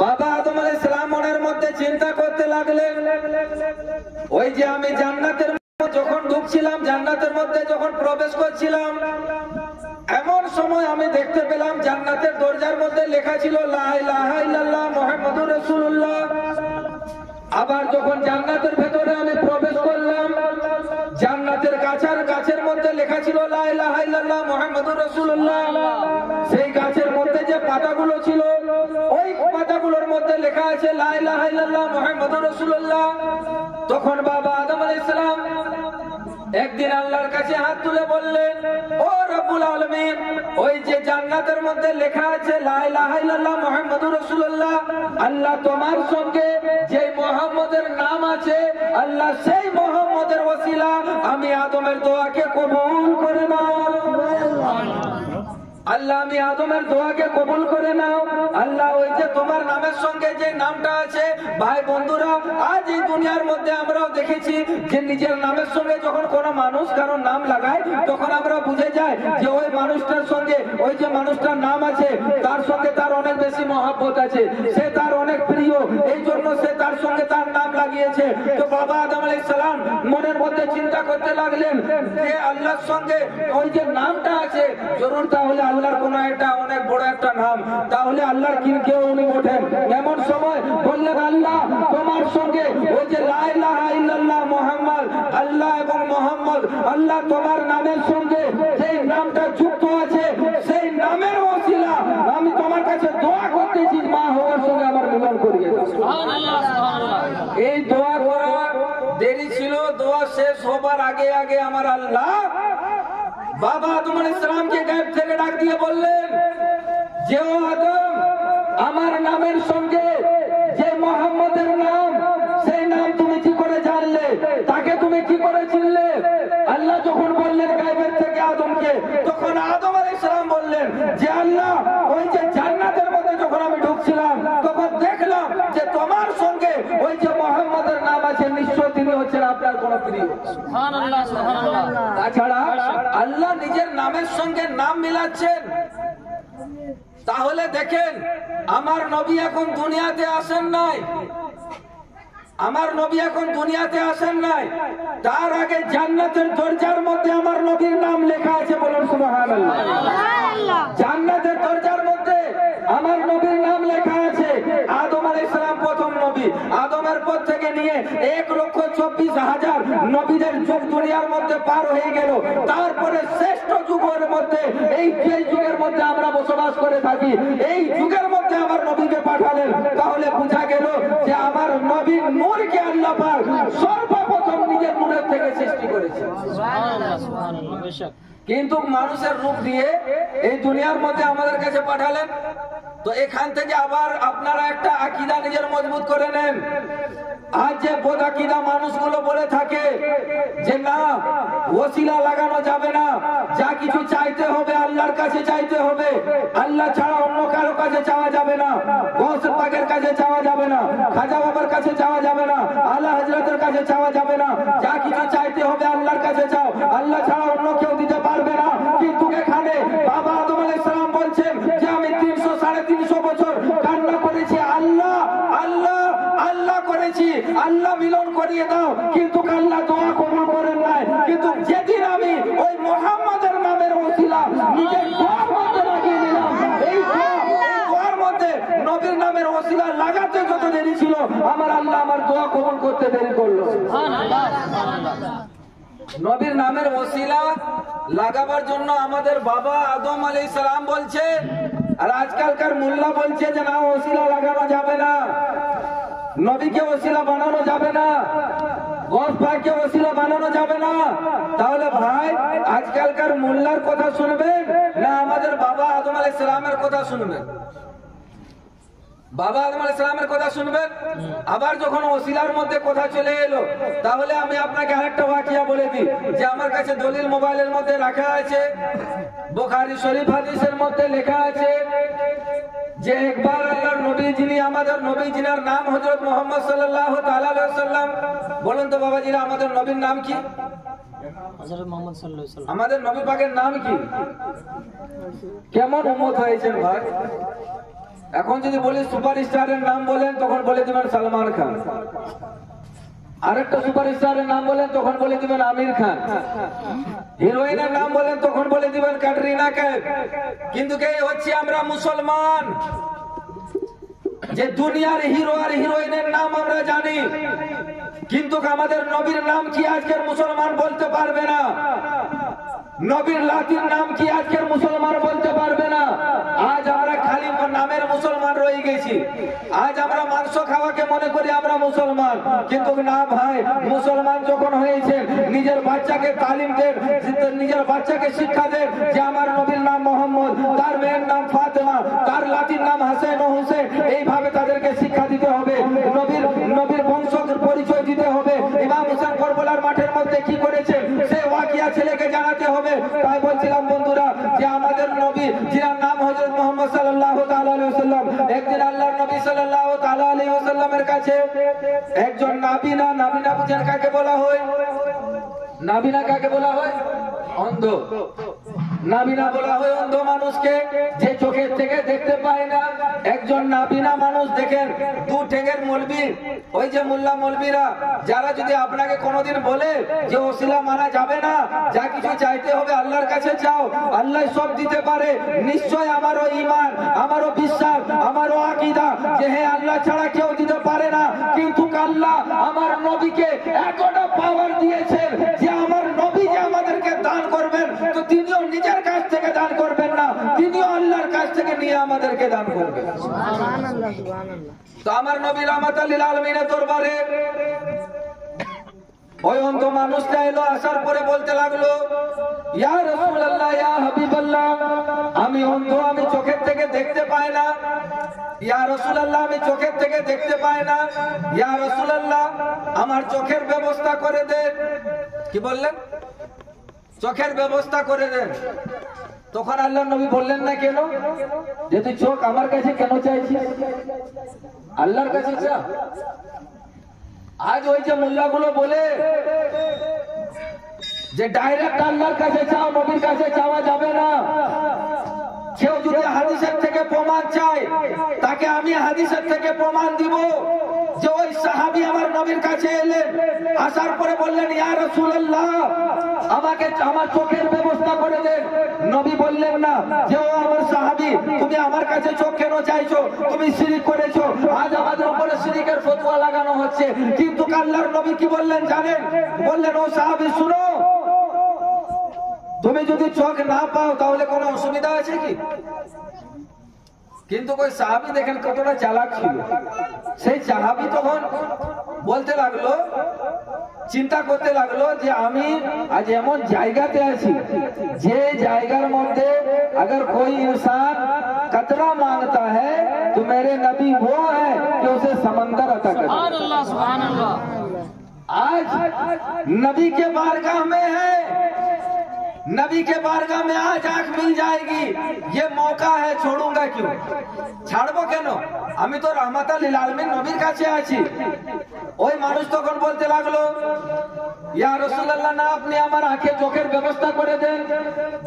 বাবা আদম আলাইহিস সালাম মনের মধ্যে চিন্তা করতে লাগলেন, ওই যে আমি জান্নাতের যখন ঢুকছিলাম, জান্নাতের মধ্যে যখন প্রবেশ করছিলাম, এমন সময় আমি দেখতে পেলাম জান্নাতের দরজার মধ্যে লেখা ছিল লা ইলাহা ইল্লাল্লাহ মুহাম্মাদুর রাসূলুল্লাহ। আবার যখন জান্নাতের ভেতরে আমি প্রবেশ করলাম, জান্নাতের গাছের মধ্যে লেখা ছিল লা ইলাহা ইল্লাল্লাহ মুহাম্মাদুর রাসূলুল্লাহ। সেই গাছের মধ্যে যে পাতাগুলো ছিল, ওই পাতাগুলোর মধ্যে লেখা আছে লা ইলাহা ইল্লাল্লাহ মুহাম্মাদুর রাসূলুল্লাহ। তখন বাবা আদম আলাইহিস সালাম একদিন আল্লাহর কাছে হাত তুলে বললেন, ও রব্বুল আলামিন, ওই যে জান্নাতের মধ্যে লেখা আছে লা ইলাহা ইল্লাল্লাহ মুহাম্মাদুর রাসূলুল্লাহ, আল্লাহ তোমার সঙ্গে যে মুহাম্মদের নাম আছে, আল্লাহ সেই মুহাম্মদের ওসিলা আমি আদমের দোয়াকে কবুল করে নাও। আল্লাহ আমি আদমের দোয়াকে কবুল করে নাও। আল্লাহ ওই যে তোমার নামের সঙ্গে যে নামটা আছে, ভাই বন্ধুরা, আজ এই দুনিয়ার মধ্যে আমরাও দেখেছি যে নিজের নামের সঙ্গে যখন কোনো মানুষ কারোর নাম লাগায়, তখন আমরা বুঝে যাই যে ওই মানুষটার সঙ্গে ওই যে মানুষটার নাম আছে, তার সঙ্গে তার অনেক বেশি মহব্বত আছে, সে তার অনেক প্রিয়, এই জন্য সে তার সঙ্গে তার নাম লাগিয়েছে। তো বাবা আদম আলাইহিস সালাম মনের মধ্যে চিন্তা করতে লাগলেন যে আল্লাহর সঙ্গে ওই যে নামটা আছে, জরুর তাহলে আল্লাহর কোন একটা অনেক বড় একটা নাম, তাহলে আল্লাহর কেউ উনি ওঠেন। এমন সময় বললেন, আল্লাহ তোমার সঙ্গে ওই যে লা ইলাহা ইল্লাল্লাহ মুহাম্মদ, আল্লাহ এবং মুহাম্মদ, আল্লাহ তোমার নামের সঙ্গে সেই নামটা যুক্ত আছে, সেই নামের ওসিলা আমি তোমার কাছে দোয়া করতেছি, মা হওয়ার সঙ্গে আমার মিলন করিয়ে দাও। সুবহানাল্লাহ, সুবহানাল্লাহ। এই দোয়া করা দেরি ছিল, দোয়া শেষ হবার আগে আগে আমার আল্লাহ বাবা আদম আলাইহিস সালামকে গায়েব থেকে ডাক দিয়ে বললেন যে, ও আদম, আমার নামের সঙ্গে যে মুহাম্মদের নাম, সেই নাম তুমি কি করে জানলে, তাকে তুমি কি করে চিনলে? আল্লাহ যখন বললেন গায়েবের থেকে আদমকে, তখন আদম আলাইহিস সালাম বললেন যে আল্লাহ, ওই যে জান্নাতের মধ্যে যখন আমি ঢুকছিলাম, তখন দেখলাম যে তোমার সঙ্গে ওই যে মুহাম্মদের নাম আছে, নিশ্চয় তিনি হচ্ছেন আপনার কোন প্রিয়। সুবহানাল্লাহ, সুবহানাল্লাহ। তাছাড়া আল্লাহ নিজের নামের সঙ্গে নাম মিলাচ্ছেন। তাহলে দেখেন, আমার নবী এখন দুনিয়াতে আসেন নাই, আমার নবী এখন দুনিয়াতে আসেন নাই, তার আগে জান্নাতের দরজার মধ্যে আমার নবীর নাম লেখা আছে, বলুন সুবহানাল্লাহ। জান্নাতের দরজার মধ্যে আমার নবীর নাম লেখা আছে। আদম আলাইহিস সালাম প্রথম নবী, আদমের পর থেকে নিয়ে 1,24,000 নবীদের যুগ দুনিয়ার মধ্যে পার হয়ে গেল। তারপরে শ্রেষ্ঠ যুগের মধ্যে, এই যে যুগের মধ্যে আমরা বসবাস করে থাকি, এই যুগের মধ্যে আমার নবীকে পাঠালেন। তাহলে বোঝা গেল যে আমার নবীর নূরকে আল্লাহ পাক সর্বপ্রথম নিজের নূরের থেকে সৃষ্টি করেছে। সুবহানাল্লাহ, সুবহানাল্লাহ। বেশক কিন্তু মানুষের রূপ দিয়ে এই দুনিয়ার মধ্যে আমাদের কাছে পাঠালেন। তো এখান থেকে আবার আপনারা একটা আকীদা নিজের মজবুত করে নেন। আজ যে বোধ আকীদা মানুষগুলো বলে থাকে যে না, ওসিলা লাগানো যাবে না, যা কিছু চাইতে হবে আল্লাহর কাছে চাইতে হবে, আল্লাহ ছাড়া অন্য কারো কাছে চাওয়া যাবে না, গৌসে পাকের কাছে চাওয়া যাবে না, খাজা বাবার কাছে চাওয়া যাবে না, আলা হযরতের কাছে চাওয়া যাবে না, যা কিছু চাইতে হবে আল্লাহর কাছে চাও, আল্লাহ ছাড়া অন্য কেউ দিতে পারবে না। কিন্তু এখানে বাবা আদম আলাইহিস সালাম বলছেন যে আমি 300-350 বছর কান্না করেছি, আল্লাহ আল্লাহ আল্লাহ করেছি, আল্লাহ মিলন করিয়ে দাও, কিন্তু আল্লাহ দোয়া কবুল করেন নাই। কিন্তু যেদিন আমি ওই মুহাম্মদের নামের ওসিলা নিজের দোয়ার মধ্যে লাগিয়ে দিলাম, এই দোয়ার মধ্যে নবীর নামের ওসিলা লাগাতে যত দেরি ছিল, আমার আল্লাহ আমার দোয়া কবুল করতে দেরি করলো। সুবহানাল্লাহ, সুবহানাল্লাহ। নবীর নামের ওসিলা লাগাবার জন্য আমাদের বাবা আদম আলাইহিস সালাম বলছে, আর আজকালকার মোল্লা বলছে যে না, ওসিলা লাগানো যাবে না, নবীকে ওসিলা বানানো যাবে না, গৌস পাককে ওসিলা বানানো যাবে না। তাহলে ভাই, আজকালকার মোল্লার কথা শুনবেন না আমাদের বাবা আদম আলাইহিস সালামের কথা শুনবেন? বাবা আদম আলাইহিস সালামের কথা শুনবেন। আবার যখন ওসিলার মধ্যে কথা চলে এলো, তাহলে আমি আপনাকে আরেকটা ওয়াকিয়া বলে দিই যে আমার কাছে দলিল মোবাইলের মধ্যে রাখা আছে, বুখারী শরীফ হাদিসের মধ্যে লেখা আছে যে একবার আল্লাহর নবী, যিনি আমাদের নবী, যিনার নাম হযরত মুহাম্মদ সাল্লাল্লাহু তাআলা আলাইহি ওয়াসাল্লাম, বলুন তো বাবাজিরা আমাদের নবীর নাম কি? হযরত মুহাম্মদ সাল্লাল্লাহু আলাইহি ওয়াসাল্লাম। আমাদের নবী পাকের নাম কি? কেমন উম্মত হয়েছেন ভাই? এখন যদি বলি সুপারস্টারের নাম বলেন তখন বলে দিবেন সালমান খান, আরেকটা সুপারস্টারের নাম বলেন তখন বলে দিবেন আমির খান, হিরোইনের নাম বলেন তখন বলে দিবেন ক্যাটরিনা কাইফ। কিন্তু কে হচ্ছে আমরা মুসলমান, যে দুনিয়ার হিরো আর হিরোইনের নাম আমরা জানি, কিন্তু আমাদের নবীর নাম কি আজকের মুসলমান বলতে পারবে না। নবীর লাতির নাম কি আজকের মুসলমান বলতে পারবে না। আজ আমরা খালি নামের মুসলমান রয়ে গেছি। আজ আমরা মাংস খাওয়াকে মনে করি আমরা মুসলমান, কিন্তু না ভাই, মুসলমান যখন হয়েছে নিজের বাচ্চাকে তালিম দেন, নিজের বাচ্চাকে শিক্ষা দেন যে আমার নবীর নাম মোহাম্মদ, তার মেয়ের নাম ফাতেমা, তার লাতির নাম হাসান ও হুসেন, এইভাবে তাদেরকে শিক্ষা দিতে হবে। নবীর বংশের পরিচয় দিতে হবে। ইমাম হোসেন কারবালার মাঠের মধ্যে কি করেছেন সে ওয়াকিয়া ছেলেকে জানাতে হবে। তাই বলছিলাম বন্ধুরা যে আমাদের নবী যার নাম হযরত মুহাম্মদ সাল্লাল্লাহু তাআলা আলাইহি ওয়াসাল্লাম, একদিন আল্লাহর নবী সাল্লাল্লাহু তাআলা আলাইহি ওয়াসাল্লামের কাছে একজন নাবিনা বুঝেন কাকে বলা হয়? নাবিনা কাকে বলা হয়? অন্ধ। নাবিনা বলা হয় অন্ধ মানুষকে, যে চোখের থেকে দেখতে পায় না। একজন নাবিনা মানুষ দেখেন, দু ঠেঙের মলবি, ওই যে মোল্লা মলবিরা, যারা যদি আপনাকে কোনোদিন বলে যে ওসিলা মানা যাবে না, যা কিছু চাইতে হবে আল্লাহর কাছে চাও, আল্লাহ সব দিতে পারে, নিশ্চয় আমারও ঈমান, আমারও বিশ্বাস, আমারও আকীদা যে হে আল্লাহ ছাড়া কেউ দিতে পারে না। কিন্তু আল্লাহ আমার নবীকে এতটা পাওয়ার দিয়েছেন যে আমার নবী যে আমাদেরকে দান করবেন, তো তিনিও নিজের কাছ থেকে দান করবেন না, তিনিও আল্লাহর কাছ থেকে নিয়ে আমাদেরকে দান করবেন। সুবহানাল্লাহ, সুবহানাল্লাহ। তো আমার নবী রাহমাতুল লিল আলামিনের দরবারে ওই অন্ধ মানুষটা এলো, আসার পরে বলতে লাগলো, ইয়া রাসূলুল্লাহ, ইয়া হাবিবাল্লাহ, আমি অন্ধ, আমি চোখের থেকে দেখতে পাই না। ইয়া রাসূলুল্লাহ, আমি চোখের থেকে দেখতে পাই না। ইয়া রাসূলুল্লাহ, আমার চোখের ব্যবস্থা করে দেন। কি বললেন? চোখের ব্যবস্থা করে দেন। তখন আল্লাহর নবী বললেন না কেন যে তুই চোখ আমার কাছে কেন চাইছিস? আল্লাহর কাছে চা। আজ ওই যে মোল্লাগুলো বলে যে ডাইরেক্ট আল্লাহর কাছে চাও, নবীর কাছে চাওয়া যাবে না। কেউ যদি হাদিসের থেকে প্রমাণ চায়, তাকে আমি হাদিসের থেকে প্রমাণ দিব যে ওই সাহাবী আমার নবীর কাছে এলেন, আসার পরে বললেন, ইয়া রাসূলুল্লাহ, আমাকে আমার চোখের ব্যবস্থা করে দেন। নবী বললেন না যে ও আমার সাহাবী, তুমি আমার কাছে চোখ কেন চাইছো? তুমি শিরক করেছো। আজ আমাদের উপরে শিরকের ফতোয়া লাগানো হচ্ছে, কিন্তু আল্লাহর নবী কি বললেন জানেন? বললেন, ও সাহাবী শুনো, তুমি যদি চোখ না পাও তাহলে কোনো অসুবিধা আছে কি? কিন্তু ওই সাহাবী দেখেন কতটা চালাক ছিল। সেই সাহাবী তখন বলতে লাগলো, চিন্তা করতে লাগলো যে আমি আজ এমন জায়গাতে আছি যে জায়গার মধ্যে अगर कोई इंसान कतरा मांगता है तो मेरे नबी वो है कि उसे समंदर अता करे। सुभान अल्लाह। आज नबी के बारगाह में है, नबी के बारगाह में आज आंख मिल जाएगी, ये मौका है, छोड़ूंगा क्यों? ছাড়বো কেন? আমি তো রাহমাতুল লিল আলামিন নবীর কাছে আছি। ওই মানুষ তখন বলতে লাগলো, ইয়া রাসূলুল্লাহ, না আপনি আমার আঁখে চোখের ব্যবস্থা করে দেন।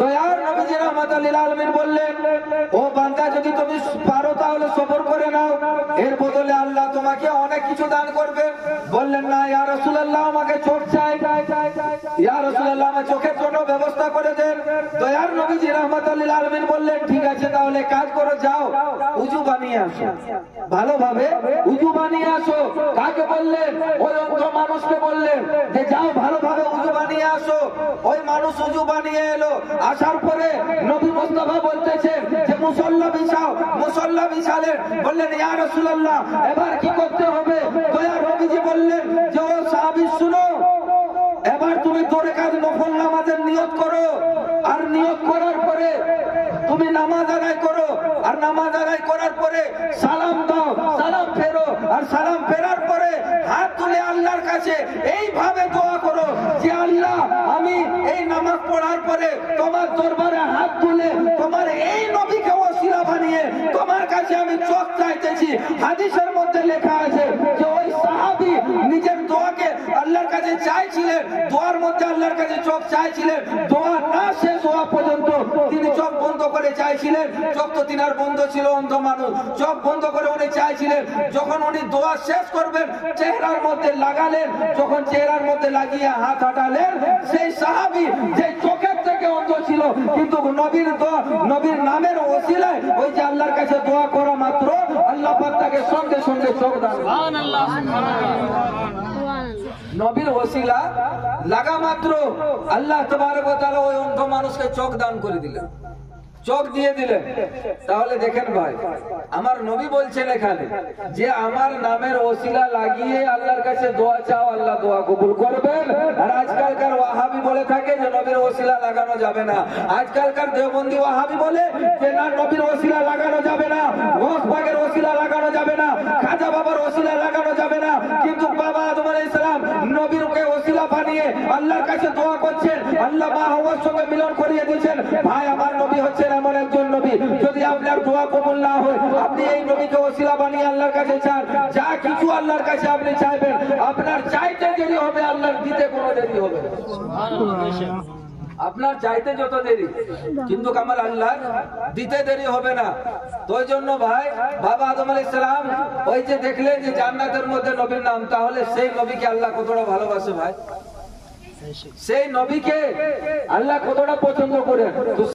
দয়ার নবীজি রাহমাতুল লিল আলামিন বললেন, ও বান্দা, যদি তুমি পারো তাহলে সবর করে নাও, এর বদলে আল্লাহ তোমাকে অনেক কিছু দান করবে। বললেন, না ইয়া রাসূলুল্লাহ, আমাকে চোখ চাই। ইয়া রাসূলুল্লাহ, আমার চোখের জন্য ব্যবস্থা করে দেন। দয়ার নবীজি রাহমাতুল লিল আলামিন বললেন, ঠিক আছে, তাহলে কাজ করো, যাও উযু বানিয়ে আসো, ভালোভাবে উযু বানিয়ে আসো। কাকে বললেন? ওই অন্ধ মানুষকে বললেন যে যাও ভালোভাবে উযু বানিয়ে আসো। ওই মানুষ উযু বানিয়ে এলো। আসার পরে নবী মুস্তাফা বলতেছেন যে মুসল্লা বিছাও। মুসল্লা বিছালেন। বললেন, ইয়া রাসূলুল্লাহ, এবার কি করতে হবে? দয়ার নবীজি বললেন যে ও সাহাবী শুনো, এবার তুমি 2 রাকাত নফল নামাজের নিয়ত করো, আর নিয়ত করার পরে তুমি নামাজ আদায় করো, আর নামাজ আদায় করার পরে সালাম দাও, সালাম ফেরো, আর সালাম ফেরার পরে হাত তুলে আল্লাহর কাছে এইভাবে দোয়া করো যে আল্লাহ, আমি এই নামাজ পড়ার পরে তোমার দরবারে হাত তুলে তোমার এই নবীকে ওসিলা বানিয়ে তোমার কাছে আমি চোখ চাইতেছি। হাদিসের মধ্যে লেখা আছে যে ওই সাহাবী নিজের দোয়াকে আল্লাহর কাছে চাইছিলেন, দোয়ার মধ্যে মধ্যে আল্লাহর কাছে চোখ চাইছিলেন, দোয়া না শেষ হওয়া পর্যন্ত তিনি চোখ বন্ধ করে চাইছিলেন। চোখ তো তিনার বন্ধ ছিল, অন্ধ মানুষ, চোখ বন্ধ করে উনি চাইছিলেন। যখন উনি দোয়া শেষ করবেন চেহারার মধ্যে লাগালেন, যখন চেহারার মধ্যে লাগিয়ে হাত হাঁটালেন, সেই সাহাবী যে চোখের থেকে অন্ধ ছিল কিন্তু নবীর দোয়া, নবীর নামের ওসিলায় ওই যে আল্লাহর কাছে দোয়া করা মাত্র আল্লাহ পাক তাকে সঙ্গে সঙ্গে চোখ দান করেন। সুবহানাল্লাহ, নবীর ওসিলা লাগা মাত্র আল্লাহ তাবারক ওয়া তাআলা ওই অন্ধ মানুষকে চোখ দান করে দিলেন, চোখ দিয়ে দিলেন। তাহলে দেখেন ভাই, আমার নবী বলছেন এখানে যে আমার নামের ওসিলা লাগিয়ে আল্লাহর কাছে দোয়া চাও, আল্লাহ দোয়া কবুল করবেন। আর আজকালকার ওয়াহাবি বলে থাকে যে নবীর ওসিলা লাগানো যাবে না। আজকালকার দেওবন্দি ওয়াহাবি বলে যে না, নবীর ওসিলা লাগানো যাবে না, গৌস পাকের ওসিলা লাগানো যাবে না, খাজা বাবার ওসিলা লাগানো যাবে না। কিন্তু বাবা আদম আলাইহিস সালাম নবীরকে ওসিলা বানিয়ে আল্লাহর কাছে দোয়া করছেন, আল্লাহ মা হাওয়ার সঙ্গে মিলন করিয়ে দিয়েছেন। ভাই, আমার নবী হচ্ছেন এমন একজন নবী, যদি আপনার দোয়া কবুল না হয় আপনি এই নবীকে ওসিলা বানিয়ে আল্লাহর কাছে চান, যা কিছু আল্লাহর কাছে আপনি চাইবেন আপনার চাইতে দেরি হবে, আল্লাহর দিতে কোনো দেরি হবে না। আপনার চাইতে যত দেরি, কিন্তু আমার আল্লাহ দিতে দেরি হবে না। তো ওই জন্য ভাই, বাবা আদম আলাইহিস সালাম ওই যে দেখলেন যে জান্নাতের মধ্যে নবীর নাম, তাহলে সেই নবীকে আল্লাহ কতটা ভালোবাসে ভাই, সেই নবীকে আল্লাহ কতটা পছন্দ করেন।